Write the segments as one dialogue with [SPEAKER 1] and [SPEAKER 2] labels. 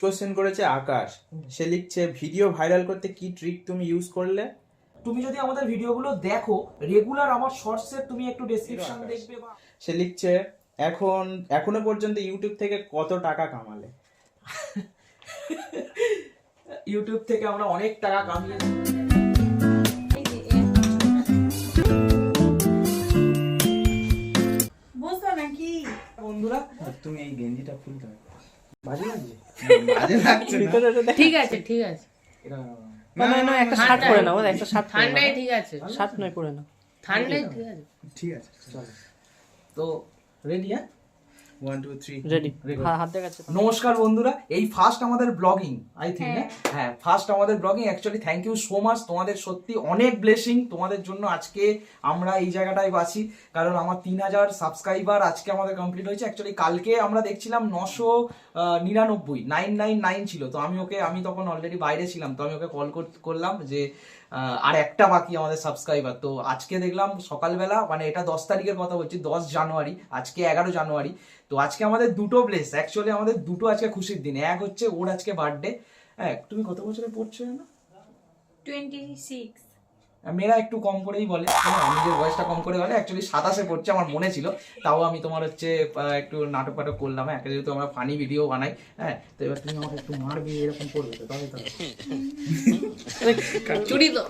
[SPEAKER 1] Question করেছে আকাশ, সে লিখছে video viral করতে কি ট্রিক তুমি ইউজ করলে?
[SPEAKER 2] তুমি যদি আমাদের ভিডিওগুলো দেখো রেগুলার, আমার শর্টসের তুমি একটু ডেসক্রিপশন দেখবে। বা
[SPEAKER 1] সে লিখছে এখনো পর্যন্ত ইউটিউব থেকে কত টাকা কামালে?
[SPEAKER 2] ইউটিউব থেকে আমরা অনেক টাকা কামিয়েছি।
[SPEAKER 3] বুঝতো নাকি
[SPEAKER 2] বন্ধুরা,
[SPEAKER 1] তুমি এই গেঞ্জিটা খুলতে হবে।
[SPEAKER 2] বাজে লাগছে?
[SPEAKER 1] বাজে লাগছে না?
[SPEAKER 4] ঠিক আছে ঠিক আছে,
[SPEAKER 2] এটা
[SPEAKER 5] না একটা শার্ট পরে নাও, একটা শার্ট পরে
[SPEAKER 4] ঠান্ডায়
[SPEAKER 5] নাও,
[SPEAKER 4] ঠিক আছে,
[SPEAKER 5] শার্ট নয় পরে নাও।
[SPEAKER 4] ঠান্ডায় ঠিক আছে।
[SPEAKER 1] ঠিক আছে,
[SPEAKER 2] চলো। তো রেডি? হ্যাঁ,
[SPEAKER 1] 1 2 3
[SPEAKER 5] রেডি, হাত দেখাচ্ছে।
[SPEAKER 2] নমস্কার বন্ধুরা, এই ফার্স্ট আমাদের ব্লগিং আই থিঙ্ক। হ্যাঁ, ফার্স্ট আমাদের blogging. Actually thank you so much, তোমাদের সত্যি অনেক ব্লেসিং। তোমাদের জন্য আজকে আমরা এই জায়গাটায় আছি, কারণ আমার 3000 সাবস্ক্রাইবার আজকে আমাদের কমপ্লিট হয়েছে। অ্যাকচুয়ালি কালকে আমরা দেখছিলাম 999 999 ছিল। তো আমি তখন অলরেডি বাইরে ছিলাম, তো আমি ওকে কল করলাম যে আর একটা বাকি আমাদের সাবস্ক্রাইবার। তো আজকে দেখলাম সকালবেলা, মানে এটা 10 তারিখের কথা বলছি, 10 জানুয়ারি, আজকে 11 জানুয়ারি। তো আজকে আমাদের দুটো প্লেস, অ্যাকচুয়ালি আমাদের দুটো আজকে খুশির দিন। এক হচ্ছে ওর আজকে বার্থডে। হ্যাঁ, তুমি কত বছরে পড়ছো না?
[SPEAKER 3] 26
[SPEAKER 2] মেয়েরা একটু কম করেই বলে, হ্যাঁ, নিজের বয়সটা কম করে বলে। অ্যাকচুয়ালি 27-এ পড়ছে, আমার মনে ছিল। তাও আমি তোমার হচ্ছে একটু নাটক ফাটক করলাম। হ্যাঁ, যেহেতু আমরা ফানি ভিডিও বানাই। হ্যাঁ, তো এবার তুমি আমাকে একটু মারবে, এরকম করবে তো, তবে
[SPEAKER 4] চুরি তো।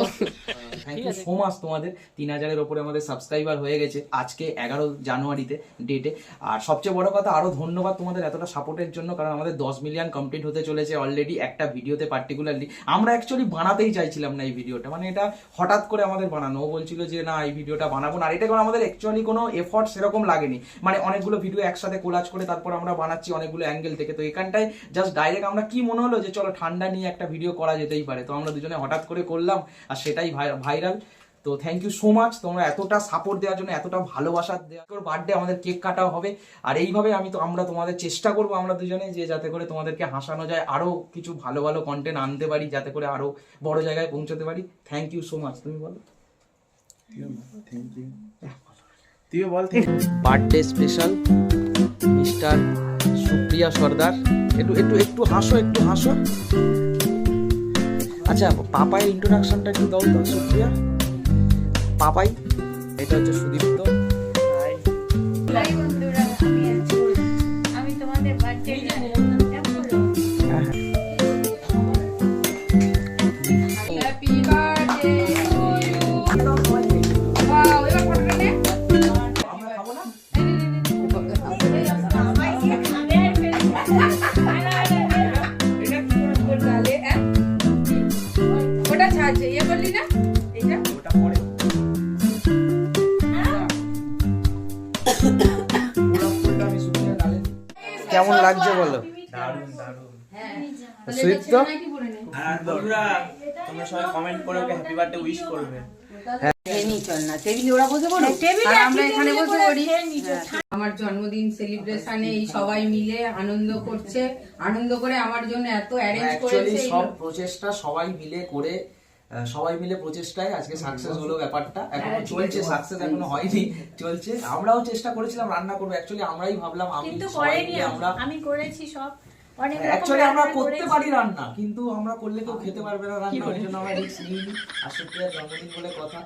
[SPEAKER 2] থ্যাংক ইউ সো মাচ তোমাদের। 3000-এর ওপরে আমাদের সাবস্ক্রাইবার হয়ে গেছে আজকে 11 জানুয়ারিতে ডেটে। আর সবচেয়ে বড় কথা, আরো ধন্যবাদ তোমাদের এতটা সাপোর্টের জন্য, কারণ আমাদের 10 মিলিয়ন কমপ্লিট হতে চলেছে অলরেডি একটা ভিডিওতে। পার্টিকুলারলি আমরা অ্যাকচুয়ালি বানাতেই চাইছিলাম না এই ভিডিওটা, মানে এটা হঠাৎ করে আমাদের বানানো। ও বলছিল যে না, এই ভিডিওটা বানাবো না। আর এটা করে আমাদের অ্যাকচুয়ালি কোনো এফর্ট সেরকম লাগেনি, মানে অনেকগুলো ভিডিও একসাথে কোলাজ করে তারপর আমরা বানাচ্ছি অনেকগুলো অ্যাঙ্গেল থেকে। তো এখানটায় জাস্ট ডাইরেক্ট আমরা কি মনে হলো যে চলো ঠান্ডা নিয়ে একটা ভিডিও করা যেতেই পারে, তো আমরা দুজনে হঠাৎ করে করলাম, আর সেটাই ভাইরাল। তো থ্যাংক ইউ সো মাচ তোমরা এতটা সাপোর্ট দেওয়ার জন্য, এতটা ভালোবাসা দেওয়ার। বার্থডে আমাদের কেক কাটাও হবে, আর এইভাবে আমরা তোমাদের চেষ্টা করবো আমরা দুজনে, যে যাতে করে তোমাদেরকে হাসানো যায়, আরো কিছু ভালো ভালো কন্টেন্ট আনতে পারি, যাতে করে আরো বড় জায়গায় পৌঁছাতে পারি। Thank you so much. তুমি বলো।
[SPEAKER 1] Thank you. তুইও বল।
[SPEAKER 2] Birthday special mister Supriya Sardar. একটু একটু একটু হাসো, একটু হাসো। আচ্ছা, পাপাই ইন্ট্রোডাকশনটা একটু দাও তো সুপ্রিয়া। পাপাই, এটা হচ্ছে সুদীপ্ত।
[SPEAKER 3] হাই বন্ধুরা, আমি তোমাদের birthday happy birthday to you. Wow, এবার ফটোটা নে।
[SPEAKER 2] আমরা খাবো না?
[SPEAKER 3] ওটা ছাড়ছে, ইয়ে করলি না এটা?
[SPEAKER 2] ওটা পরে। আমি সুপ্রিয়া গালে দিই।
[SPEAKER 1] কেমন লাগছে বলো?
[SPEAKER 2] দারুণ দারুণ।
[SPEAKER 1] সুদীপ তো
[SPEAKER 6] আর বন্ধুরা, তোমরা সবাই কমেন্ট করে ওকে হ্যাপি বার্থডে উইশ করবে।
[SPEAKER 4] আমার জন্মদিন সেলিব্রেশনে এই সবাই মিলে আনন্দ করছে, আনন্দ করে আমার জন্য এত অ্যারেঞ্জ
[SPEAKER 2] অ্যাকচুয়ালি
[SPEAKER 4] করেছে।
[SPEAKER 2] সব প্রচেষ্টা সবাই মিলে করে, সবাই মিলে প্রচেষ্টায় আজকে সাকসেস হলো ব্যাপারটা। এখনো চলছে, সাকসেস এখনো হয়নি, চলছে। আমরাও চেষ্টা করেছিলাম রান্না করবো, অ্যাকচুয়ালি আমরাই ভাবলাম
[SPEAKER 3] কিন্তু
[SPEAKER 2] সবাই
[SPEAKER 3] করেনি,
[SPEAKER 2] মিলে আমরা
[SPEAKER 3] আমি করেছি সব। অনেক রকম
[SPEAKER 2] অ্যাকচুয়ালি আমরা
[SPEAKER 3] রান্না
[SPEAKER 2] করতে
[SPEAKER 3] করেছি।
[SPEAKER 2] পারি রান্না, কিন্তু আমরা করলে কেউ খেতে পারবে না রান্না, ওই জন্য আমরা রিস্ক নিইনি। আর সুপ্রিয়ার জন্মদিন বলে কথা।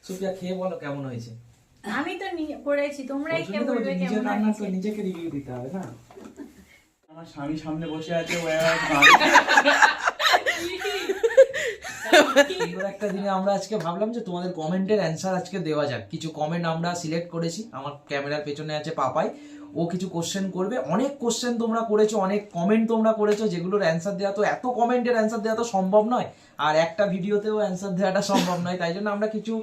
[SPEAKER 2] সুপ্রিয়া, খেয়ে বলো কেমন হয়েছে।
[SPEAKER 3] আমি তো করেছি, তোমরাই
[SPEAKER 2] ওই
[SPEAKER 3] কে
[SPEAKER 2] জন্যই তো
[SPEAKER 3] বলবে
[SPEAKER 2] নিজের
[SPEAKER 3] কেমন
[SPEAKER 2] রান্না তো
[SPEAKER 3] হয়েছে।
[SPEAKER 2] নিজেকে রিভিউ দিতে হবে না।
[SPEAKER 6] আমার স্বামী সামনে বসে আছে, ও
[SPEAKER 2] সুন্দর একটা দিনে আমরা আজকে ভাবলাম যে তোমাদের কমেন্টের অ্যান্সার আজকে দেওয়া যাক। কিছু কমেন্ট আমরা সিলেক্ট করেছি। আমার ক্যামেরার পেছনে আছে পাপাই, ও কিছু কোশ্চেন করবে। অনেক কোশ্চেন তোমরা করেছো, অনেক কমেন্ট তোমরা করেছো, যেগুলোর অ্যান্সার দেওয়া তো, এত কমেন্টের অ্যান্সার দেওয়া তো সম্ভব নয়, আর একটা ভিডিওতেও অ্যান্সার দেওয়াটা সম্ভব নয়। তাই জন্য আমরা কিছু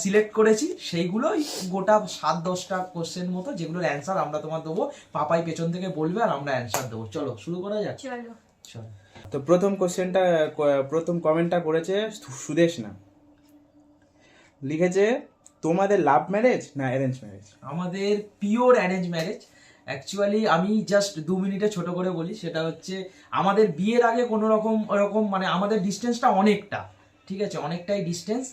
[SPEAKER 2] সিলেক্ট করেছি, সেইগুলোই গোটা 7-10টা কোশ্চেন মতো, যেগুলোর অ্যান্সার আমরা তোমার দেবো। পাপাই পেছন থেকে বলবে আর আমরা অ্যান্সার দেবো। চলো শুরু করা যাক।
[SPEAKER 3] চলো।
[SPEAKER 2] চলো।
[SPEAKER 1] তো প্রথম কমেন্টটা করেছে সুদেশ না, লিখেছে তোমাদের লাভ ম্যারেজ না অ্যারেঞ্জ ম্যারেজ?
[SPEAKER 2] আমাদের পিওর অ্যারেঞ্জ ম্যারেজ। অ্যাকচুয়ালি আমি জাস্ট 2 মিনিটে ছোট করে বলি, সেটা হচ্ছে আমাদের বিয়ের আগে কোনো রকম মানে আমাদের ডিস্টেন্সটা অনেকটা, ঠিক আছে, অনেকটাই ডিস্টেন্স।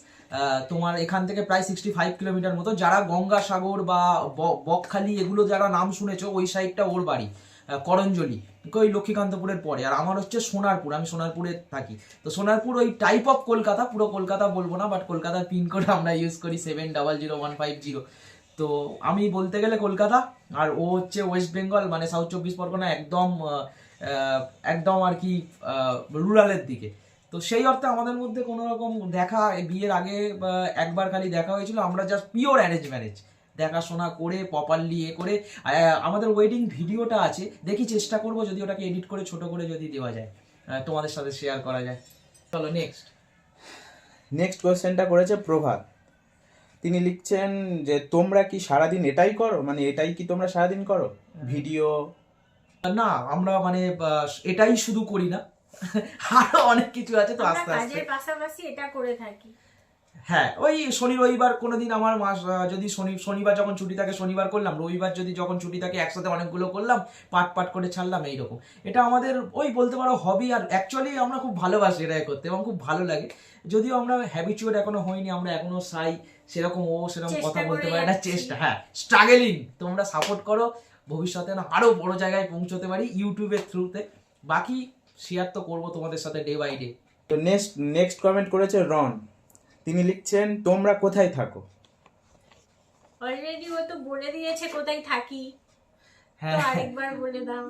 [SPEAKER 2] তোমার এখান থেকে প্রায় 65 কিলোমিটার মতো। যারা গঙ্গাসাগর বা বকখালি এগুলো যারা নাম শুনেছো, ওই সাইডটা ওর বাড়ি। করঞ্জলি, ওই লক্ষ্মীকান্তপুরের পরে। আর আমার হচ্ছে সোনারপুর, আমি সোনারপুরে থাকি। তো সোনারপুর ওই টাইপ অফ কলকাতা, পুরো কলকাতা বলবো না, বাট কলকাতার পিনকোড আমরা ইউজ করি 700150। তো আমি বলতে গেলে কলকাতা, আর ও হচ্ছে ওয়েস্ট বেঙ্গল, মানে সাউথ 24 পরগনা, একদম আর কি রুরালের দিকে। তো সেই অর্থে আমাদের মধ্যে কোনো রকম দেখা, বিয়ের আগে একবার খালি দেখা হয়েছিল, আমরা জাস্ট পিওর অ্যারেঞ্জ ম্যারেজ, দেখাশোনা করে প্রপারলি করে। আমাদের ওয়েডিং ভিডিওটা আছে, দেখি চেষ্টা করবো যদি ওটাকে এডিট করে ছোট করে যদি দেওয়া যায়, তোমাদের সাথে শেয়ার করা যায়। চলো
[SPEAKER 1] নেক্সট কোয়েশ্চেনটা করেছে প্রভাত। তিনি লিখছেন যে তোমরা কি সারাদিন এটাই করো, মানে এটাই কি তোমরা সারাদিন করো ভিডিও?
[SPEAKER 2] না, আমরা মানে এটাই শুধু করি না, আরো অনেক কিছু আছে। তো আস্তে আস্তে
[SPEAKER 3] কাজের পাশাপাশি এটা করে থাকি।
[SPEAKER 2] হ্যাঁ, ওই শনি রবিবার কোনোদিন আমার যদি শনিবার যখন ছুটি থাকে শনিবার করলাম, রবিবার যদি যখন ছুটি থাকে একসাথে অনেকগুলো করলাম, পাট করে ছাড়লাম, এইরকম। এটা আমাদের ওই বলতে পারো হবি, আর অ্যাকচুয়ালি আমরা খুব ভালোবাসি এটা করতে এবং খুব ভালো লাগে। যদিও আমরা হ্যাবিচুয়েট এখনো হইনি, আমরা এখনো সেরকম কথা বলতে পারি না, চেষ্টা, হ্যাঁ, স্ট্রাগলিং। তোমরা সাপোর্ট করো, ভবিষ্যতে না আরো বড় জায়গায় পৌঁছতে পারি ইউটিউবের থ্রুতে। বাকি শেয়ার তো করবো তোমাদের সাথে ডে বাই ডে।
[SPEAKER 1] তো নেক্সট কমেন্ট করেছে রন। তিনি লিখছেন তোমরা কোথায় থাকো?
[SPEAKER 3] অলরেডি ও তো বলে দিয়েছে কোথায় থাকি,
[SPEAKER 2] হ্যাঁ,
[SPEAKER 3] তো আরেকবার বলে দাও।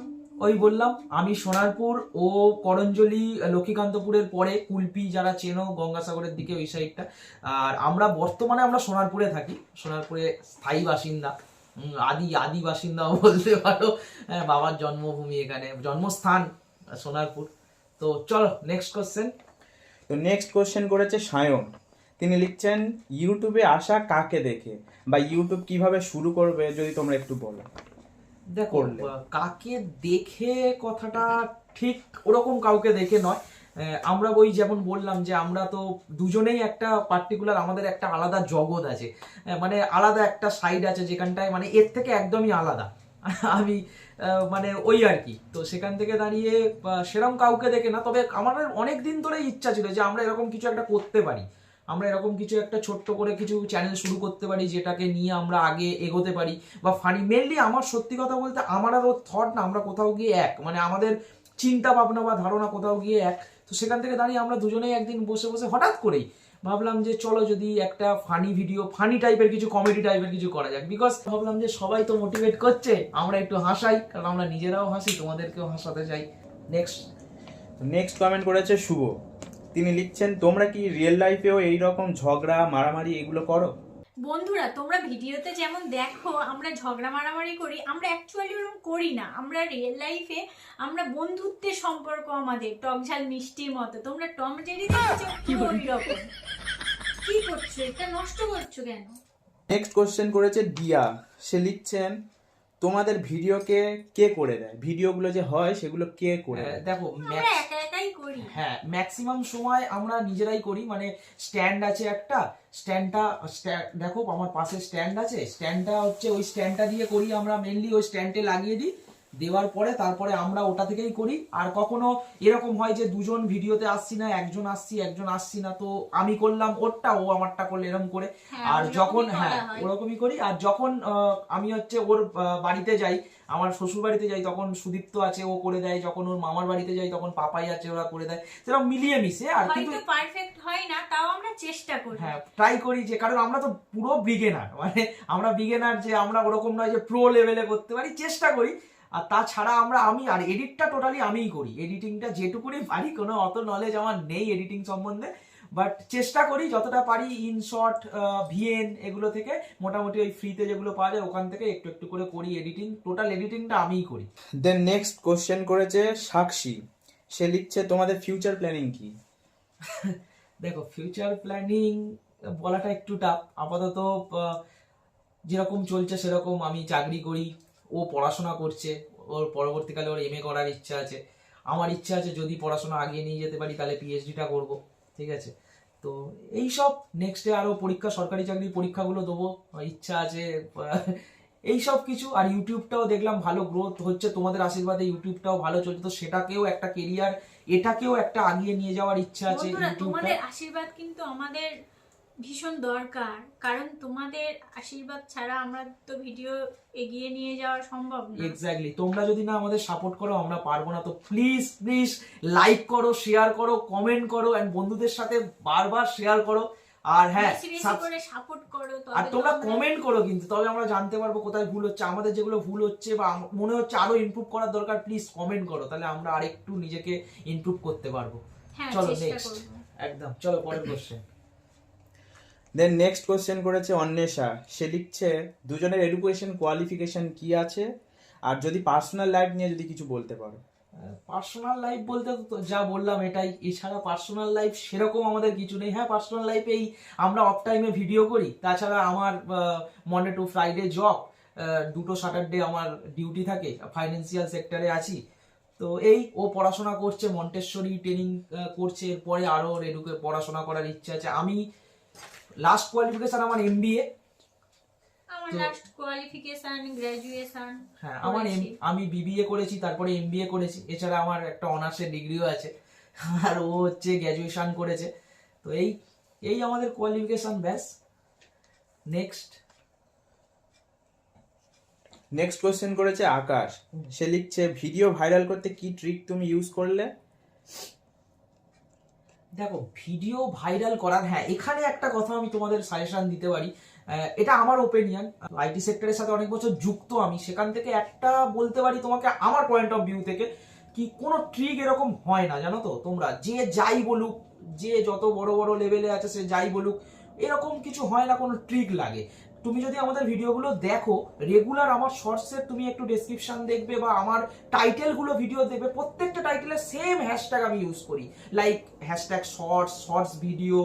[SPEAKER 2] ওই বললাম আমি সোনারপুর, ও করঞ্জলি, লক্ষ্মীকান্তপুরের পরে কুলপি, যারা চেনো গঙ্গাসাগরের দিকে ওই সাইডটা। আর আমরা বর্তমানে আমরা সোনারপুরে থাকি, সোনারপুরে স্থায়ী বাসিন্দা, আদি বাসিন্দাও বলতে পারো। বাবার জন্মভূমি, এখানে জন্মস্থান সোনারপুর। তো চলো নেক্সট কোশ্চেন।
[SPEAKER 1] তো নেক্সট কোশ্চেন করেছে সায়ন। তিনি লিখছেন ইউটিউবে আসা কাকে দেখে, বা ইউটিউব কিভাবে শুরু করবে যদি তোমরা একটু বলো।
[SPEAKER 2] দেখো, কাকে দেখে কথাটা ঠিক ওরকম কাউকে দেখে নয়। আমরা ওই যেমন বললাম যে আমরা তো দুজনেই একটা পার্টিকুলার, আমাদের একটা আলাদা জগৎ আছে, মানে আলাদা একটা সাইড আছে যেখানটায় মানে এর থেকে একদমই আলাদা আমি, মানে ওই আর কি। তো সেখান থেকে দাঁড়িয়ে সেরকম কাউকে দেখে না, তবে আমাদের অনেক দিন ধরেই ইচ্ছা ছিল যে আমরা এরকম কিছু একটা করতে পারি, আমরা এরকম কিছু একটা ছোট্ট করে কিছু চ্যানেল শুরু করতে পারি, যেটাকে নিয়ে আমরা আগে এগোতে পারি বা ফানি। মেনলি আমার সত্যি কথা বলতে আমার আর ওর থট না, আমরা কোথাও গিয়ে এক, মানে আমাদের চিন্তা ভাবনা বা ধারণা কোথাও গিয়ে এক। তো সেখান থেকে দাঁড়িয়ে আমরা দুজনেই একদিন বসে হঠাৎ করেই ভাবলাম যে চলো যদি একটা ফানি ভিডিও, ফানি টাইপের কিছু, কমেডি টাইপের কিছু করা যাক। বিকজ ভাবলাম যে সবাই তো মোটিভেট করছে, আমরা একটু হাসাই, কারণ আমরা নিজেরাও হাসি, তোমাদেরকেও হাসাতে চাই।
[SPEAKER 1] নেক্সট কমেন্ট করেছে শুভ। তিনি লিখছেন তোমরা কি রিয়েল লাইফেও এইরকম ঝগড়া মারামারি এগুলো করো?
[SPEAKER 3] বন্ধুরা, তোমরা ভিডিওতে যেমন দেখো আমরা ঝগড়া মারামারি করি, আমরা অ্যাকচুয়ালি ওরকম করি না। আমরা রিয়েল লাইফে আমরা বন্ধুত্বের সম্পর্ক, আমাদের টক ঝাল মিষ্টির মতো। তোমরা টম জেরি দেখেছো, ওই রকম। কি করছো, এটা নষ্ট করছো কেন?
[SPEAKER 1] নেক্সট কোশ্চেন করেছে দিয়া। সে লিখছেন তোমাদের ভিডিওকে কে করে দেয়, ভিডিওগুলো যে হয় সেগুলো কে করে দেয়?
[SPEAKER 2] দেখো,
[SPEAKER 3] আমরা একা একাই করি।
[SPEAKER 2] হ্যাঁ, ম্যাক্সিমাম সময় আমরা নিজেরাই করি। মানে স্ট্যান্ড আছে একটা, স্ট্যান্ডটা দেখো আমার পাশে স্ট্যান্ড আছে, স্ট্যান্ডটা হচ্ছে ওই স্ট্যান্ডটা দিয়ে করি আমরা, মেনলি ওই স্ট্যান্ডে লাগিয়ে দিই, দেওয়ার পরে তারপরে আমরা ওটা থেকেই করি। আর কখনো এরকম হয় যে দুজন ভিডিওতে আসছি না, একজন আসছি না, তো আমি করলাম ওরটা, ও আমারটা করলে, এরকম করে। আর যখন ওরকমই করি। আর যখন আমি হচ্ছে ওর বাড়িতে যাই, আমার শ্বশুর বাড়িতে যাই, তখন সুদীপ্ত আছে, ও করে দেয়। যখন ওর মামার বাড়িতে যাই তখন পাপাই আছে, ওরা করে দেয়। সেরকম মিলিয়ে মিশে। আর কিন্তু
[SPEAKER 3] পারফেক্ট হয় না, তাও আমরা চেষ্টা করি।
[SPEAKER 2] হ্যাঁ, ট্রাই করি, যে কারণ আমরা তো পুরো বিগিনার, মানে আমরা বিগিনার, যে আমরা ওরকম নয় যে প্রো লেভেলে করতে পারি, চেষ্টা করি। আর তাছাড়া আমি আর এডিটটা টোটালি আমিই করি, এডিটিংটা যেটুকুনি পারি, কোনো অত নলেজ আমার নেই এডিটিং সম্বন্ধে, বাট চেষ্টা করি যতটা পারি। ইনশট, ভিএন এগুলো থেকে মোটামুটি ওই ফ্রিতে যেগুলো পাওয়া যায় ওখান থেকে একটু একটু করে করি এডিটিং। টোটাল এডিটিংটা আমিই করি।
[SPEAKER 1] দেন নেক্সট কোশ্চেন করেছে সাক্ষী। সে লিখছে তোমাদের ফিউচার প্ল্যানিং কি?
[SPEAKER 2] দেখো, ফিউচার প্ল্যানিং বলাটা একটু টাফ। আপাতত যেরকম চলছে সেরকম, আমি চাকরি করি, ও পড়াশোনা করছে, ওর পরবর্তীকালে ওর এমএ করার ইচ্ছা আছে। আমার ইচ্ছা আছে যদি পড়াশোনা আগিয়ে নিয়ে যেতে পারি তাহলে পিএইচডিটা করব, ঠিক আছে। তো এইসব নেক্সটে আরো পরীক্ষা, সরকারি চাকরির পরীক্ষাগুলো দেবো, ইচ্ছা আছে এইসব কিছু। আর ইউটিউবটাও দেখলাম ভালো গ্রোথ হচ্ছে, তোমাদের আশীর্বাদে ইউটিউবটাও ভালো চলছে, তো সেটাকেও একটা কেরিয়ার, এটাকেও একটা আগিয়ে নিয়ে যাওয়ার ইচ্ছা আছে।
[SPEAKER 3] তোমাদের আশীর্বাদ কিন্তু আমাদের ভীষণ দরকার, কারণ তোমাদের আশীর্বাদ ছাড়া আমরা তো ভিডিও এগিয়ে নিয়ে যাওয়া সম্ভব না।
[SPEAKER 2] এক্স্যাক্টলি, তোমরা যদি না আমাদের সাপোর্ট করো আমরা পারবো না। তো প্লিজ প্লিজ লাইক করো, শেয়ার করো, কমেন্ট করো, এন্ড বন্ধুদের সাথে বারবার শেয়ার করো। আর হ্যাঁ,
[SPEAKER 3] বেশি বেশি করে সাপোর্ট করো,
[SPEAKER 2] আর
[SPEAKER 3] তবে
[SPEAKER 2] তোমরা
[SPEAKER 3] তো আমরা-
[SPEAKER 2] কমেন্ট করো, কিন্তু তবে আমরা জানতে পারবো কোথায় ভুল হচ্ছে। আমাদের যেগুলো ভুল হচ্ছে বা মনে হচ্ছে আরো ইমপ্রুভ করার দরকার, প্লিজ কমেন্ট করো, তাহলে আমরা আরেকটু নিজেকে ইমপ্রুভ করতে পারবো।
[SPEAKER 3] হ্যাঁ,
[SPEAKER 2] চলো
[SPEAKER 3] চেষ্টা
[SPEAKER 2] নেক্সট,
[SPEAKER 3] করবো।
[SPEAKER 2] একদম চলো পরের কোশ্চেন।
[SPEAKER 1] দেন নেক্সট কোশ্চেন করেছে অন্বেষা। সে লিখছে দুজনের এডুকেশন কোয়ালিফিকেশন কি আছে, আর যদি পার্সোনাল লাইফ নিয়ে যদি কিছু বলতে পারো।
[SPEAKER 2] পার্সোনাল লাইফ বলতে তো যা বললাম এটাই, এছাড়া পার্সোনাল লাইফ সেরকম আমাদের কিছু নেই। হ্যাঁ, পার্সোনাল লাইফেই আমরা অফ টাইমে ভিডিও করি, তাছাড়া আমার মন্ডে টু ফ্রাইডে জব, দুটো স্যাটারডে আমার ডিউটি থাকে, ফাইন্যান্সিয়াল সেক্টরে আছি। তো এই ও পড়াশোনা করছে, মন্টেশ্বরি ট্রেনিং করছে, এরপরে আরো পড়াশোনা করার ইচ্ছা আছে। আমি লাস্ট কোয়ালিফিকেশন আমার MBA।
[SPEAKER 3] আমার
[SPEAKER 2] তো-
[SPEAKER 3] লাস্ট কোয়ালিফিকেশন গ্রাজুয়েশন।
[SPEAKER 2] হ্যাঁ, আমার আমি BBA করেছি, তারপরে MBA করেছি, এছাড়া আমার একটা অনার্সের ডিগ্রিও আছে, আর ও হচ্ছে গ্র্যাজুয়েশন করেছে। তো এই এই আমাদের কোয়ালিফিকেশন, ব্যাস। নেক্সট।
[SPEAKER 1] নেক্সট কোশ্চেন করেছে আকাশ। সে লিখছে ভিডিও ভাইরাল করতে কি ট্রিক তুমি ইউজ করলে।
[SPEAKER 2] দেখো, ভিডিও ভাইরাল করার, হ্যাঁ এখানে একটা কথা আমি তোমাদের সাজেশন দিতে পারি। এটা আমার ওপিনিয়ন, IT সেক্টরের সাথে অনেক বছর যুক্ত আমি, সেখান থেকে একটা বলতে পারি তোমাকে আমার পয়েন্ট অফ ভিউ থেকে, কি কোনো ট্রিক এরকম হয় না, জানো তো। তোমরা যে যাই বলুক, যে যত বড় বড় লেভেলে আছে সে যাই বলুক, এরকম কিছু হয় না, কোনো ট্রিক লাগে। তুমি যদি আমাদের ভিডিওগুলো দেখো রেগুলার, আমার শর্টসের তুমি একটু ডেসক্রিপশন দেখবে বা আমার টাইটেলগুলো ভিডিও দেখবে, প্রত্যেকটা টাইটেলের সেম হ্যাশট্যাগ আমি ইউজ করি, like hashtag shorts video,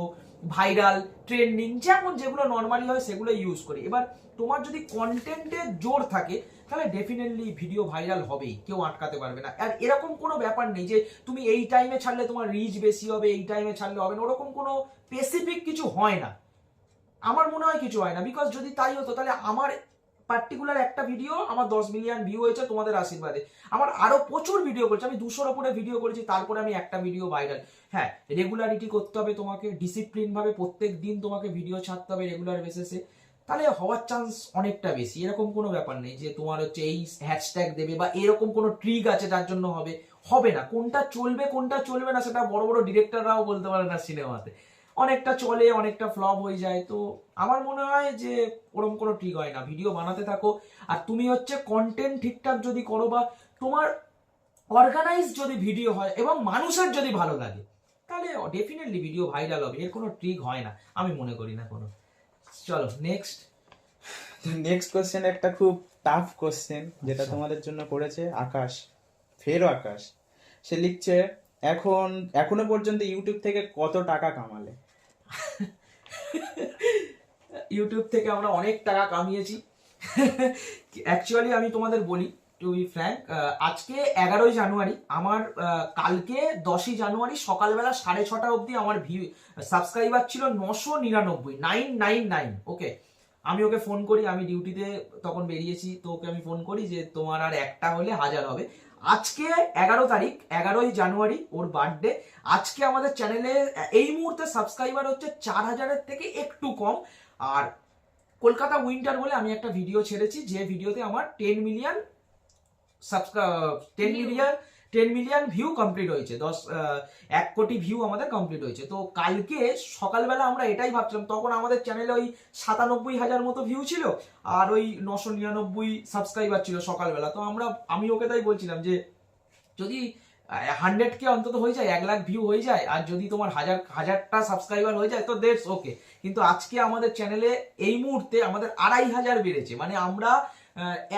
[SPEAKER 2] viral, trending, যেমন যেগুলো নর্মালি হয় সেগুলো ইউজ করি। এবার তোমার যদি কন্টেন্টের জোর থাকে তাহলে ডেফিনেটলি ভিডিও ভাইরাল হবেই, কেউ আটকাতে পারবে না। আর এরকম কোনো ব্যাপার নেই যে তুমি এই টাইমে ছাড়লে তোমার রিচ বেশি হবে, এই টাইমে ছাড়লে হবে না, ওরকম কোনো স্পেসিফিক কিছু হয় না, আমার মনে হয় কিছু হয় না। বিকজ যদি তাই হতো তাহলে আমার পার্টিকুলার একটা ভিডিও আমার 10 মিলিয়ন ভিউ হয়েছে তোমাদের আশীর্বাদে, আমার আরো প্রচুর ভিডিও করেছে, আমি 200-র উপরে ভিডিও করেছি, তারপরে আমি একটা ভিডিও ভাইরাল। হ্যাঁ, রেগুলারিটি করতে হবে তোমাকে, ডিসিপ্লিন ভাবে প্রত্যেক দিন তোমাকে ভিডিও ছাড়তে হবে রেগুলার বেসিসে, তাহলে হওয়ার চান্স অনেকটা বেশি। এরকম কোনো ব্যাপার নেই যে তোমার হচ্ছে এই হ্যাশট্যাগ দেবে বা এরকম কোনো ট্রিক আছে যার জন্য হবে না। কোনটা চলবে কোনটা চলবে না সেটা বড় বড় ডিরেক্টররাও বলতে পারে না সিনেমাতে, অনেকটা চলে অনেকটা ফ্লপ হয়ে যায়। তো আমার মনে হয় যে ওরকম কোনো ট্রিক হয় না, ভিডিও বানাতে থাকো, আর তুমি হচ্ছে কন্টেন্ট ঠিকঠাক যদি করো বা তোমার অর্গানাইজ যদি ভিডিও হয় এবং মানুষের যদি ভালো লাগে, তাহলে ডেফিনেটলি ভিডিও ভাইরাল হবে, এর কোনো ট্রিক হয় না, আমি মনে করি না কোনো। চলো নেক্সট।
[SPEAKER 1] নেক্সট কোশ্চেন একটা খুব টাফ কোশ্চেন, যেটা
[SPEAKER 2] আচ্ছা।
[SPEAKER 1] তোমাদের জন্য করেছে আকাশ, ফেরো আকাশ। সে লিখছে এখনো পর্যন্ত ইউটিউব থেকে কত টাকা কামালে।
[SPEAKER 2] ইউটিউব থেকে আমরা অনেক টাকা কামিয়েছি। অ্যাকচুয়ালি আমি তোমাদের বলি, টু বি ফ্র্যাঙ্ক, আজকে 11ই জানুয়ারি, আমার কালকে 10ই জানুয়ারি সকালবেলা 6:30 অবধি আমার সাবস্ক্রাইবার ছিল 999। ওকে, আমি ওকে ফোন করি, আমি ডিউটিতে তখন বেরিয়েছি, তো ওকে আমি ফোন করি যে তোমার আর একটা হলে 1000 হবে। আজকে 11 তারিখ, 11ই জানুয়ারি ওর বার্থডে। আজকে আমাদের চ্যানেলে এই মুহূর্তে সাবস্ক্রাইবার হচ্ছে 4000-এর থেকে একটু কম। আর কলকাতা উইন্টার বলে আমি একটা ভিডিও ছেড়েছি, যে ভিডিওতে আমার 10 মিলিয়ন ভিউ কমপ্লিট হয়েছে, 1 কোটি ভিউ আমাদের কমপ্লিট হয়েছে। তো কালকে সকালবেলা আমরা এটাই ভাবছিলাম, তখন আমাদের চ্যানেলে ওই 97,000 মতো ভিউ ছিল আর ওই 999 সাবস্ক্রাইবার ছিল সকালবেলা। তো আমি ওকে তাই বলছিলাম যে যদি 100K অন্তত হয়ে যায়, 1 লাখ ভিউ হয়ে যায়, আর যদি তোমার হাজারটা সাবস্ক্রাইবার হয়ে যায় তো দ্যাটস ওকে। কিন্তু আজকে আমাদের চ্যানেলে এই মুহূর্তে আমাদের 2,500 বেড়েছে, মানে আমরা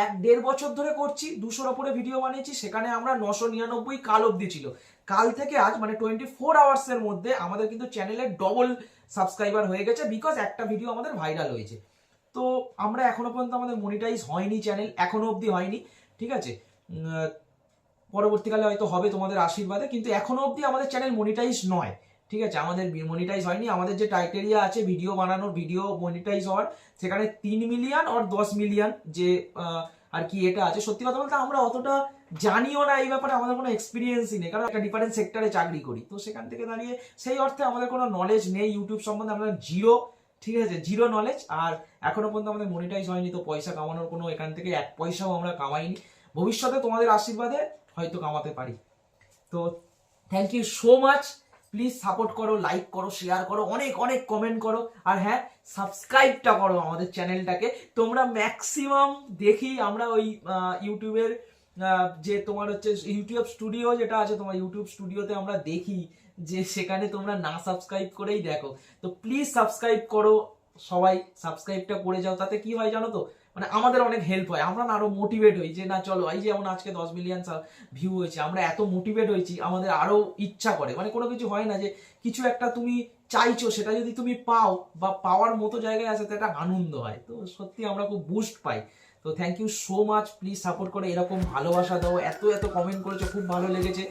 [SPEAKER 2] 1.5 বছর ধরে করছি, 200-র উপরে ভিডিও বানিয়েছি, সেখানে আমরা 999 কাল অবধি ছিল। কাল থেকে আজ মানে 24 আওয়ার্সের মধ্যে আমাদের কিন্তু চ্যানেলে ডবল সাবস্ক্রাইবার হয়ে গেছে, বিকজ একটা ভিডিও আমাদের ভাইরাল হয়েছে। তো আমরা এখনো পর্যন্ত আমাদের মনিটাইজ হয়নি, চ্যানেল এখনো অবধি হয়নি, ঠিক আছে, পরবর্তীকালে হয়তো হবে তোমাদের আশীর্বাদে, কিন্তু এখনো অবধি আমাদের চ্যানেল মনিটাইজ নয়, ঠিক আছে, আমাদের মনিটাইজ হয়নি। আমাদের যে ক্রাইটেরিয়া আছে ভিডিও বানানোর, ভিডিও মনিটাইজ হওয়ার, সেখানে 3 মিলিয়ন আর 10 মিলিয়ন যে আর কি এটা আছে। সত্যি কথা বলতে আমরা অতটা জানিও না এই ব্যাপারে, আমাদের কোনো এক্সপিরিয়েন্সই নেই, কারণ একটা ডিফারেন্ট সেক্টরে চাকরি করি, তো সেখান থেকে দাঁড়িয়ে সেই অর্থে আমাদের কোনো নলেজ নেই ইউটিউব সম্বন্ধে, আমরা জিরো ঠিক আছে, জিরো নলেজ। আর এখনো পর্যন্ত আমাদের মনিটাইজ হয়নি, তো পয়সা কামানোর কোনো এখান থেকে এক পয়সাও আমরা কামাইনি। ভবিষ্যতে তোমাদের আশীর্বাদে হয়তো কামাতে পারি। তো thank you so much. Please support করো, লাইক করো, শেয়ার করো, অনেক অনেক কমেন্ট করো, আর হ্যাঁ সাবস্ক্রাইবটা করো আমাদের চ্যানেলটাকে। তোমরা ম্যাক্সিমাম দেখি আমরা ওই ইউটিউবের যে তোমার হচ্ছে ইউটিউব স্টুডিও যেটা আছে, তোমার ইউটিউব স্টুডিওতে আমরা দেখি যে সেখানে তোমরা না সাবস্ক্রাইব করেই দেখো। তো প্লিজ সাবস্ক্রাইব করো, সবাই সাবস্ক্রাইবটা করে যাও। তাতে কি হয় জানো তো, মানে আমাদের অনেক হেল্প হয়, আমরা না আরো মোটিভেট হই যে না চলো, এই যেমন আজকে 10 মিলিয়ন ভিউ হয়েছে, আমরা এত মোটিভেট হয়েছি, আমাদের আরো ইচ্ছা করে। মানে কোনো কিছু হয় না যে কিছু একটা তুমি চাইছো, সেটা যদি তুমি পাও বা পাওয়ার মতো জায়গায় আছে, তো একটা আনন্দ হয়। তো সত্যি আমরা খুব বুস্ট পাই। তো thank you so much. Please support করে, এরকম ভালোবাসা দাও, এত এত কমেন্ট করেছো, খুব ভালো লেগেছে।